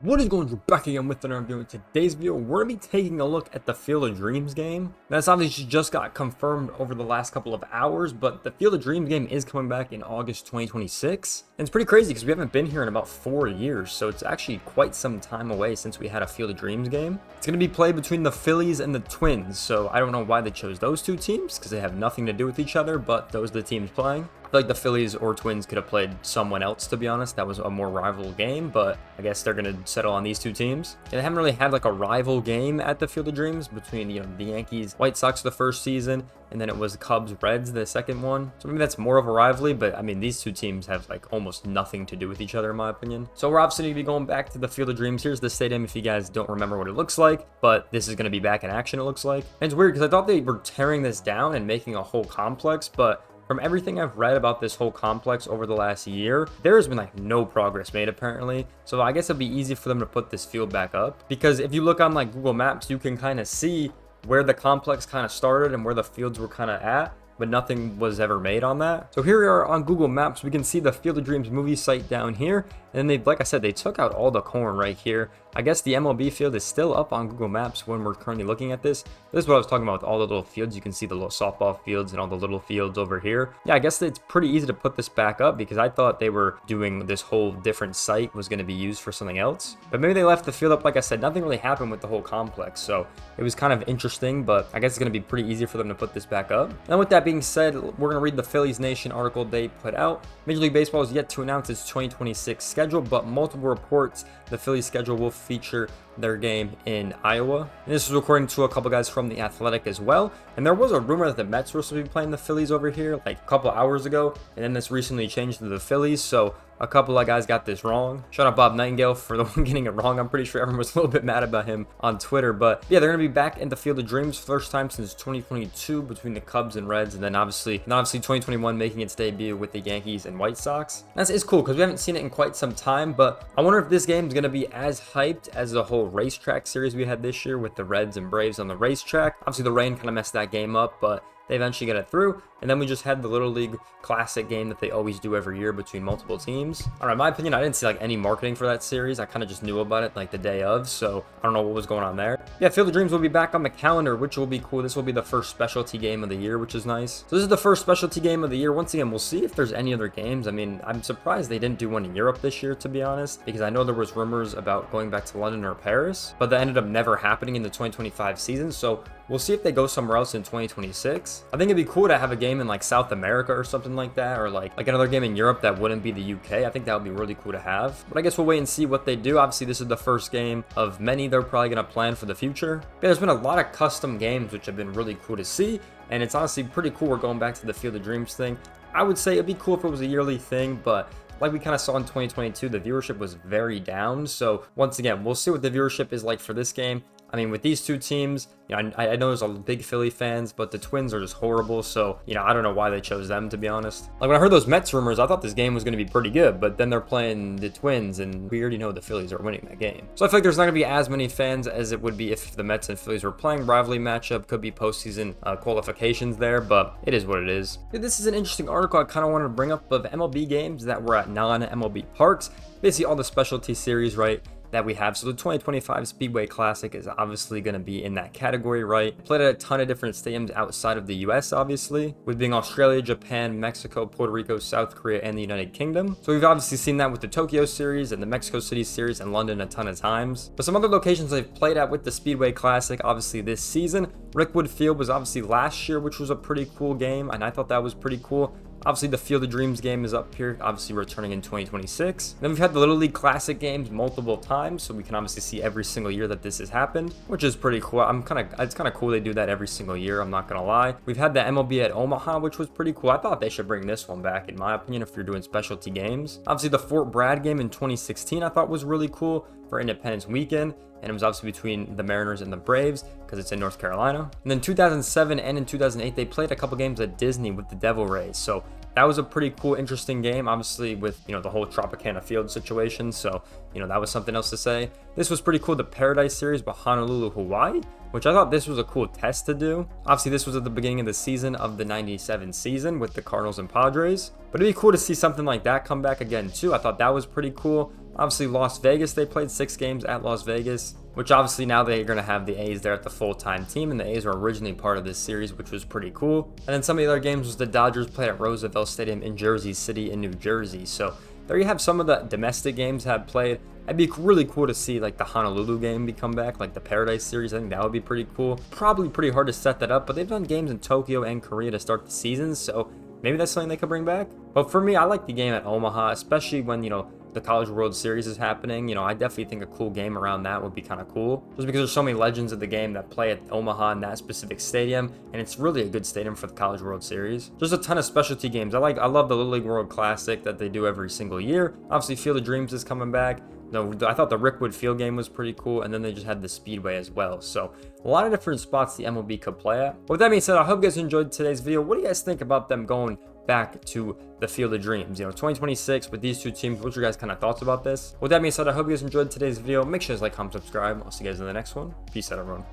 What is going on? Back again with another video. In today's video, we're going to be taking a look at the Field of Dreams game. That's obviously just got confirmed over the last couple of hours, but the Field of Dreams game is coming back in August 2026. And it's pretty crazy because we haven't been here in about 4 years, so it's actually quite some time away since we had a Field of Dreams game. It's going to be played between the Phillies and the Twins, so I don't know why they chose those two teams because they have nothing to do with each other, but those are the teams playing. I feel like the Phillies or Twins could have played someone else, to be honest. That was a more rival game, but I guess they're going to settle on these two teams. And they haven't really had like a rival game at the Field of Dreams between, the Yankees, White Sox the first season, and then it was Cubs, Reds the second one. So maybe that's more of a rivalry, but I mean, these two teams have like almost nothing to do with each other in my opinion. So we're obviously going to be going back to the Field of Dreams. Here's the stadium if you guys don't remember what it looks like, but this is going to be back in action, it looks like. And it's weird because I thought they were tearing this down and making a whole complex, but from everything I've read about this whole complex over the last year, there has been like no progress made apparently. So I guess it'll be easy for them to put this field back up, because if you look on like Google Maps, you can kind of see where the complex kind of started and where the fields were kind of at, but nothing was ever made on that. So here we are on Google Maps. We can see the Field of Dreams movie site down here. And they, like I said, they took out all the corn right here. I guess the MLB field is still up on Google Maps when we're currently looking at this. This is what I was talking about with all the little fields. You can see the little softball fields and all the little fields over here. Yeah, I guess it's pretty easy to put this back up because I thought they were doing this whole different site was going to be used for something else. But maybe they left the field up. Like I said, nothing really happened with the whole complex. So it was kind of interesting, but I guess it's going to be pretty easy for them to put this back up. And with that being said, we're going to read the Phillies Nation article they put out. Major League Baseball is yet to announce its 2026 schedule, but multiple reports the Phillies schedule will feature their game in Iowa. And this was according to a couple guys from The Athletic as well. And there was a rumor that the Mets were supposed to be playing the Phillies over here like a couple hours ago, and then this recently changed to the Phillies. So a couple of guys got this wrong. Shout out Bob Nightingale for the one getting it wrong. I'm pretty sure everyone was a little bit mad about him on Twitter. But yeah, they're going to be back in the Field of Dreams first time since 2022 between the Cubs and Reds. And then obviously 2021 making its debut with the Yankees and White Sox. It's cool because we haven't seen it in quite some time. But I wonder if this game is going to be as hyped as the whole racetrack series we had this year with the Reds and Braves on the racetrack. Obviously the rain kind of messed that game up, but they eventually get it through. And then we just had the Little League Classic game that they always do every year between multiple teams. I don't know, in my opinion, I didn't see like any marketing for that series. I kind of just knew about it like the day of, so I don't know what was going on there. Yeah, Field of Dreams will be back on the calendar, which will be cool. This will be the first specialty game of the year, which is nice. So this is the first specialty game of the year. Once again, we'll see if there's any other games. I mean, I'm surprised they didn't do one in Europe this year, to be honest, because I know there was rumors about going back to London or Paris, but that ended up never happening in the 2025 season. So we'll see if they go somewhere else in 2026. I think it'd be cool to have a game in like South America or something like that, or like another game in Europe that wouldn't be the UK. I think that would be really cool to have. But I guess we'll wait and see what they do. Obviously, this is the first game of many they're probably going to plan for the future. Yeah, there's been a lot of custom games, which have been really cool to see. And it's honestly pretty cool we're going back to the Field of Dreams thing. I would say it'd be cool if it was a yearly thing, but like we kind of saw in 2022, the viewership was very down. So once again, we'll see what the viewership is like for this game. I mean, with these two teams, I know there's a big Philly fans, but the Twins are just horrible. So, I don't know why they chose them, to be honest. Like when I heard those Mets rumors, I thought this game was going to be pretty good, but then they're playing the Twins and we already know the Phillies are winning that game. So I feel like there's not going to be as many fans as it would be if the Mets and Phillies were playing. Rivalry matchup, could be postseason qualifications there, but it is what it is. This is an interesting article I kind of wanted to bring up of MLB games that were at non-MLB parks. Basically all the specialty series, right, that we have. So the 2025 Speedway Classic is obviously going to be in that category, right? Played at a ton of different stadiums outside of the US, obviously, with being Australia, Japan, Mexico, Puerto Rico, South Korea, and the United Kingdom. So we've obviously seen that with the Tokyo series and the Mexico City series and London a ton of times. But some other locations they've played at with the Speedway Classic, obviously this season, Rickwood Field was obviously last year, which was a pretty cool game, and I thought that was pretty cool. Obviously, the Field of Dreams game is up here, obviously returning in 2026. Then we've had the Little League Classic games multiple times, so we can obviously see every single year that this has happened, which is pretty cool. It's kind of cool they do that every single year, I'm not gonna lie. We've had the MLB at Omaha, which was pretty cool. I thought they should bring this one back, in my opinion, if you're doing specialty games. Obviously, the Fort Bragg game in 2016 I thought was really cool for Independence Weekend, and it was obviously between the Mariners and the Braves because it's in North Carolina. And then 2007 and in 2008, they played a couple games at Disney with the Devil Rays. So that was a pretty cool, interesting game, obviously with, the whole Tropicana Field situation. So, that was something else to say. This was pretty cool, the Paradise Series by Honolulu, Hawaii, which I thought this was a cool test to do. Obviously, this was at the beginning of the season of the 97 season with the Cardinals and Padres. But it'd be cool to see something like that come back again, too. I thought that was pretty cool. Obviously, Las Vegas, they played 6 games at Las Vegas, which obviously now they're going to have the A's there at the full-time team, and the A's were originally part of this series, which was pretty cool. And then some of the other games was the Dodgers played at Roosevelt Stadium in Jersey City in New Jersey. So there you have some of the domestic games have played. It'd be really cool to see like the Honolulu game be come back, like the Paradise Series. I think that would be pretty cool. Probably pretty hard to set that up, but they've done games in Tokyo and Korea to start the season, so maybe that's something they could bring back. But for me, I like the game at Omaha, especially when, the College World Series is happening. I definitely think a cool game around that would be kind of cool, just because there's so many legends of the game that play at Omaha in that specific stadium, and it's really a good stadium for the College World Series. There's a ton of specialty games. I love the Little League World Classic that they do every single year. Obviously, Field of Dreams is coming back. No, I thought the Rickwood Field game was pretty cool, and then they just had the Speedway as well. So a lot of different spots the MLB could play at. But with that being said, I hope you guys enjoyed today's video. What do you guys think about them going back to the Field of Dreams? 2026 with these two teams. What's your guys' kind of thoughts about this? With that being said, I hope you guys enjoyed today's video. Make sure to like, comment, subscribe. I'll see you guys in the next one. Peace out, everyone.